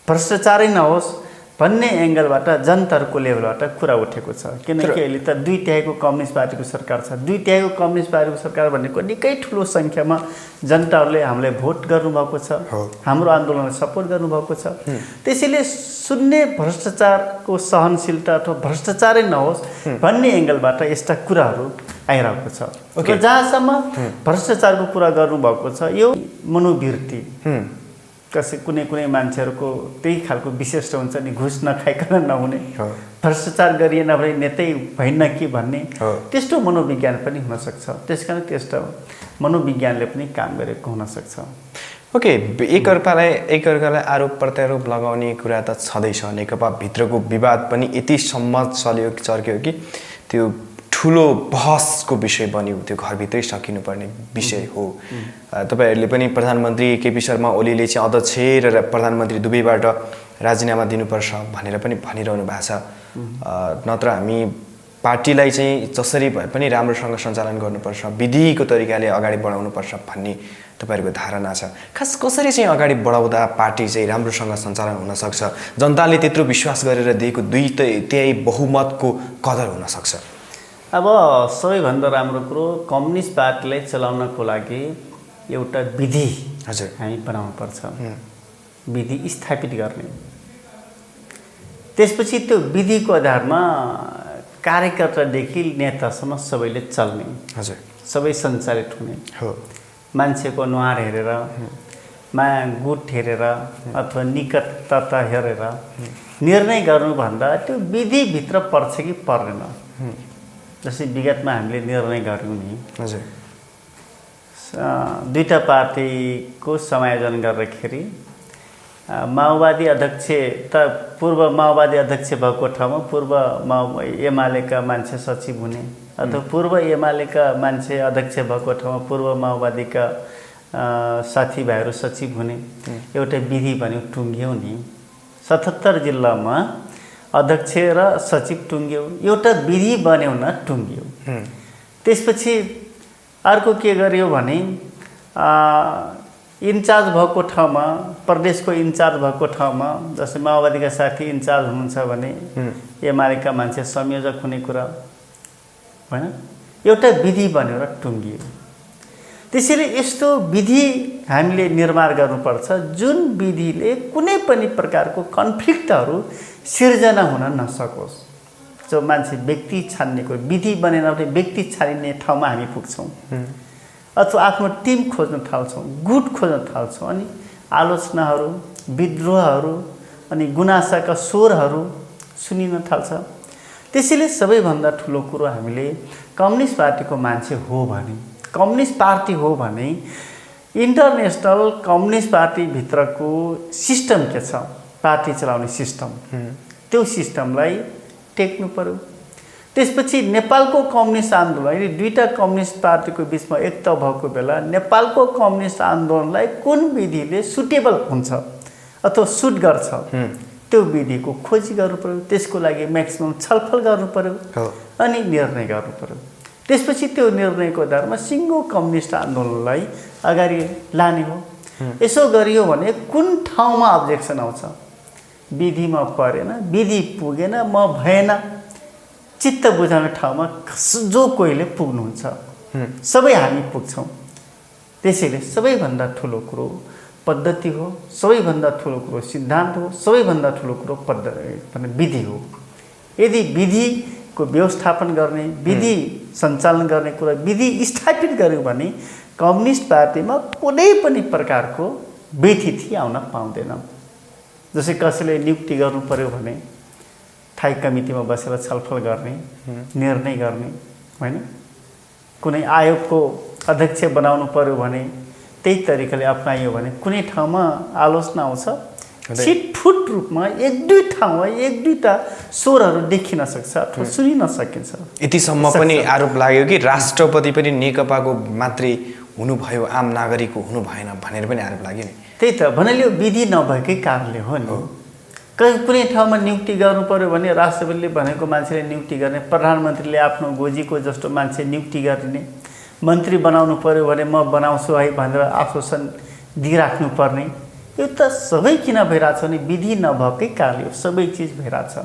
Speaker 1: भ्रष्टाचारै नहोस् भन्ने एङ्गलबाट जनताहरूको लेभलबाट कुरा उठेको छ। किनकि अहिले त 2/3 कम्युनिस्ट पार्टीको सरकार छ। 2/3 कम्युनिस्ट पार्टीको सरकार भनेको निकै ठुलो सङ्ख्यामा जनताहरूले हामीलाई भोट गर्नुभएको छ, हाम्रो आन्दोलनलाई सपोर्ट गर्नुभएको छ। त्यसैले शून्य भ्रष्टाचारको सहनशीलता अथवा भ्रष्टाचारै नहोस् भन्ने एङ्गलबाट यस्ता कुराहरू आइरहेको छ। र जहाँसम्म भ्रष्टाचारको कुरा गर्नुभएको छ, यो मनोवृत्ति कुनै मान्छेहरूको त्यही खालको विशिष्ट हुन्छ नि, घुस नखाइकन नहुने, भ्रष्टाचार गरिएन भने नेतै भइन्न कि भन्ने त्यस्तो मनोविज्ञान पनि हुनसक्छ। त्यसकारण त्यस्तो मनोविज्ञानले पनि काम गरेको हुनसक्छ।
Speaker 2: ओके, एकअर्कालाई आरोप प्रत्यारोप लगाउने कुरा त छँदैछ। नेकपा भित्रको विवाद पनि यतिसम्म चर्क्यो कि त्यो ठुलो बहसको विषय बन्यो, त्यो घरभित्रै सकिनुपर्ने विषय हो। तपाईँहरूले पनि प्रधानमन्त्री केपी शर्मा ओलीले चाहिँ अध्यक्ष र प्रधानमन्त्री दुवैबाट राजीनामा दिनुपर्छ भनेर पनि भनिरहनु भएको छ। नत्र हामी पार्टीलाई चाहिँ जसरी भए पनि राम्रोसँग सञ्चालन गर्नुपर्छ, विधिको तरिकाले अगाडि बढाउनुपर्छ भन्ने तपाईँहरूको धारणा छ। खास कसरी चाहिँ अगाडि बढाउँदा पार्टी चाहिँ राम्रोसँग सञ्चालन हुनसक्छ? जनताले त्यत्रो विश्वास गरेर दिएको 2/3 बहुमतको कदर हुनसक्छ?
Speaker 1: अब सबैभन्दा राम्रो कुरो कम्युनिस्ट पार्टीलाई चलाउनको लागि एउटा विधि हामी बनाउनुपर्छ, विधि स्थापित गर्ने। त्यसपछि त्यो विधिको आधारमा कार्यकर्तादेखि नेतासम्म सबैले चल्ने, सबै सञ्चालित हुने। मान्छेको अनुहार हेरेर, गुट हेरेर अथवा निकटता हेरेर निर्णय गर्नुभन्दा त्यो विधिभित्र पर्छ कि पर्दैन। जस्तै विगतमा हामीले निर्णय गऱ्यौँ नि, दुईटा पार्टीको समायोजन गर्दाखेरि माओवादी अध्यक्ष त पूर्व माओवादी अध्यक्ष भएको ठाउँमा पूर्व एमालेका मान्छे सचिव हुने, अथवा पूर्व एमालेका मान्छे अध्यक्ष भएको ठाउँमा पूर्व माओवादीका साथीभाइहरू सचिव हुने एउटा विधि भन्यो, टुङ्ग्यौँ नि। 77 जिल्लामा अध्यक्ष र सचिव टुङ्ग्यौ, एउटा विधि बन्यो न टुङ्ग्यौ। त्यसपछि अर्को के गर्यो भने इन्चार्ज भएको ठाउँमा, प्रदेशको इन्चार्ज भएको ठाउँमा, जस्तै माओवादीका साथी इन्चार्ज हुनुहुन्छ भने एमालेका मान्छे संयोजक हुने कुरा होइन, एउटा विधि बन्यो र टुङ्गियो। त्यसैले यस्तो विधि हामीले निर्माण गर्नुपर्छ जुन विधिले कुनै पनि प्रकारको कन्फ्लिक्टहरू सिर्जना हुन नसकोस्। जो मान्छे व्यक्ति छान्नेको विधि बनेन भने व्यक्ति छानिने ठाउँमा हामी पुग्छौँ, अथवा आफ्नो टिम खोज्न थाल्छौँ, गुट खोज्न थाल्छौँ, अनि आलोचनाहरू, विद्रोहहरू अनि गुनासाका स्वरहरू सुनिन थाल्छ। त्यसैले सबैभन्दा ठुलो कुरो हामीले कम्युनिस्ट पार्टीको मान्छे हो भने, कम्युनिस्ट पार्टी हो भने इन्टरनेसनल कम्युनिस्ट पार्टीभित्रको सिस्टम के छ, पार्टी चलाउने सिस्टम, त्यो सिस्टमलाई टेक्नु पर्यो। त्यसपछि नेपालको कम्युनिस्ट आन्दोलन, यदि दुईटा कम्युनिस्ट पार्टीको बिचमा एकता भएको बेला नेपालको कम्युनिस्ट आन्दोलनलाई कुन विधिले सुटेबल हुन्छ अथवा सुट गर्छ त्यो विधिको खोजी गर्नु पर्यो, त्यसको लागि म्याक्सिमम छलफल गर्नु पर्यो अनि निर्णय गर्नु पर्यो। त्यसपछि त्यो निर्णयको आधारमा सिङ्गो कम्युनिस्ट आन्दोलनलाई अगाडि लाने हो। यसो गरियो भने कुन ठाउँमा अब्जेक्सन आउँछ, विधिमा परेन, विधि पुगेन, म भएन, चित्त बुझाउने ठाउँमा जो कोहीले पुग्नुहुन्छ, सबै हामी पुग्छौँ। त्यसैले सबैभन्दा ठुलो कुरो पद्धति हो, सबैभन्दा ठुलो कुरो सिद्धान्त हो, सबैभन्दा ठुलो कुरो विधि हो। यदि विधिको व्यवस्थापन गर्ने, विधि सञ्चालन गर्ने कुरा विधि स्थापित गर्यो भने कम्युनिस्ट पार्टीमा कुनै पनि प्रकारको व्यथिति आउन पाउँदैन। जस्तै कसैले नियुक्ति गर्नु पर्यो भने स्थायी कमिटीमा बसेर छलफल गर्ने, निर्णय गर्ने, होइन? कुनै आयोगको अध्यक्ष बनाउनु पर्यो भने त्यही तरिकाले अप्नाइयो भने कुनै ठाउँमा आलोचना आउँछ, छिटफुट रूपमा एक दुई ठाउँमा एक दुईवटा स्वरहरू देखिन सक्छ अथवा सुनिन सकिन्छ।
Speaker 2: यतिसम्म पनि आरोप लाग्यो कि राष्ट्रपति पनि नेकपाको मात्रै हुनुभयो, आम नागरिकको हुनु भएन भनेर पनि आरोप लाग्यो नि।
Speaker 1: त्यही त भन्नाले विधि नभएकै कारणले हो नि। कुनै ठाउँमा नियुक्ति गर्नु पर्यो भने राष्ट्रपतिले भनेको मान्छेले नियुक्ति गर्ने, प्रधानमन्त्रीले आफ्नो गोजीको जस्तो मान्छे नियुक्ति गर्ने, मन्त्री बनाउनु पर्यो भने म बनाउँछु है भनेर आश्वासन दिइराख्नु पर्ने, यो त सबै किन भइरहेछ भने विधि नभएकै कारणले यो सबै चिज भइरहेछ।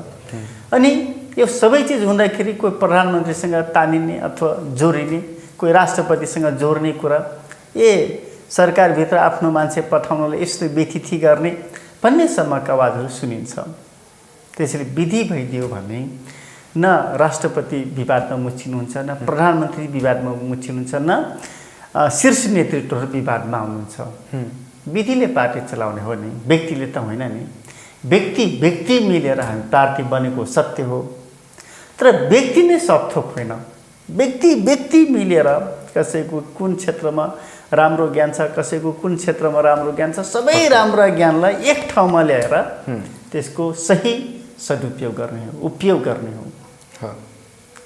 Speaker 1: अनि यो सबै चिज हुँदाखेरि कोही प्रधानमन्त्रीसँग तानिने अथवा जोडिने, कोही राष्ट्रपतिसँग जोड्ने कुरा, सरकारभित्र आफ्नो मान्छे पठाउनलाई यस्तो व्यथिति गर्ने भन्ने सम्मका आवाजहरू सुनिन्छ। त्यसैले विधि भइदियो भने न राष्ट्रपति विवादमा मुछिनुहुन्छ, न प्रधानमन्त्री विवादमा मुछिनुहुन्छ, न शीर्ष नेतृत्वहरू विवादमा आउनुहुन्छ। विधिले पार्टी चलाउने हो नि, व्यक्तिले त होइन नि। व्यक्ति मिलेर हामी पार्टी बनेको सत्य हो, तर व्यक्ति नै सबथोक होइन। व्यक्ति मिलेर कसैको कुन क्षेत्रमा राम्रो ज्ञान छ, कसैको कुन क्षेत्रमा राम्रो ज्ञान छ, सबै राम्रा ज्ञानलाई एक ठाउँमा ल्याएर त्यसको सही सदुपयोग गर्ने हो, उपयोग गर्ने हो।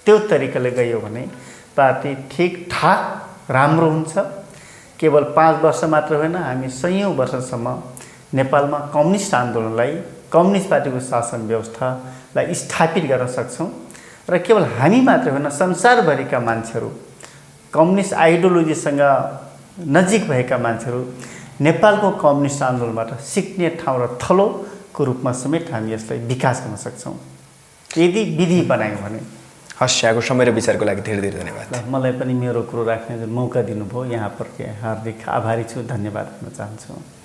Speaker 1: त्यो तरिकाले गयो भने पार्टी ठिकठाक राम्रो हुन्छ। केवल 5 वर्ष मात्र होइन, हामी सयौँ वर्षसम्म नेपालमा कम्युनिस्ट आन्दोलनलाई, कम्युनिस्ट पार्टीको शासन व्यवस्थालाई स्थापित गर्न सक्छौँ। र केवल हामी मात्र होइन, संसारभरिका मान्छेहरू, कम्युनिस्ट आइडियोलोजीसँग नजिक भएका मान्छेहरू नेपालको कम्युनिस्ट आन्दोलनबाट सिक्ने ठाउँ र थलोको रूपमा समेत हामी यसलाई विकास गर्न सक्छौँ यदि विधि बनायौँ भने।
Speaker 2: हस्, यहाँको समय र विचारको लागि धेरै धेरै धन्यवाद।
Speaker 1: मलाई पनि मेरो कुरो राख्ने मौका दिनुभयो, यहाँप्रति हार्दिक आभारी छु, धन्यवाद दिन चाहन्छु।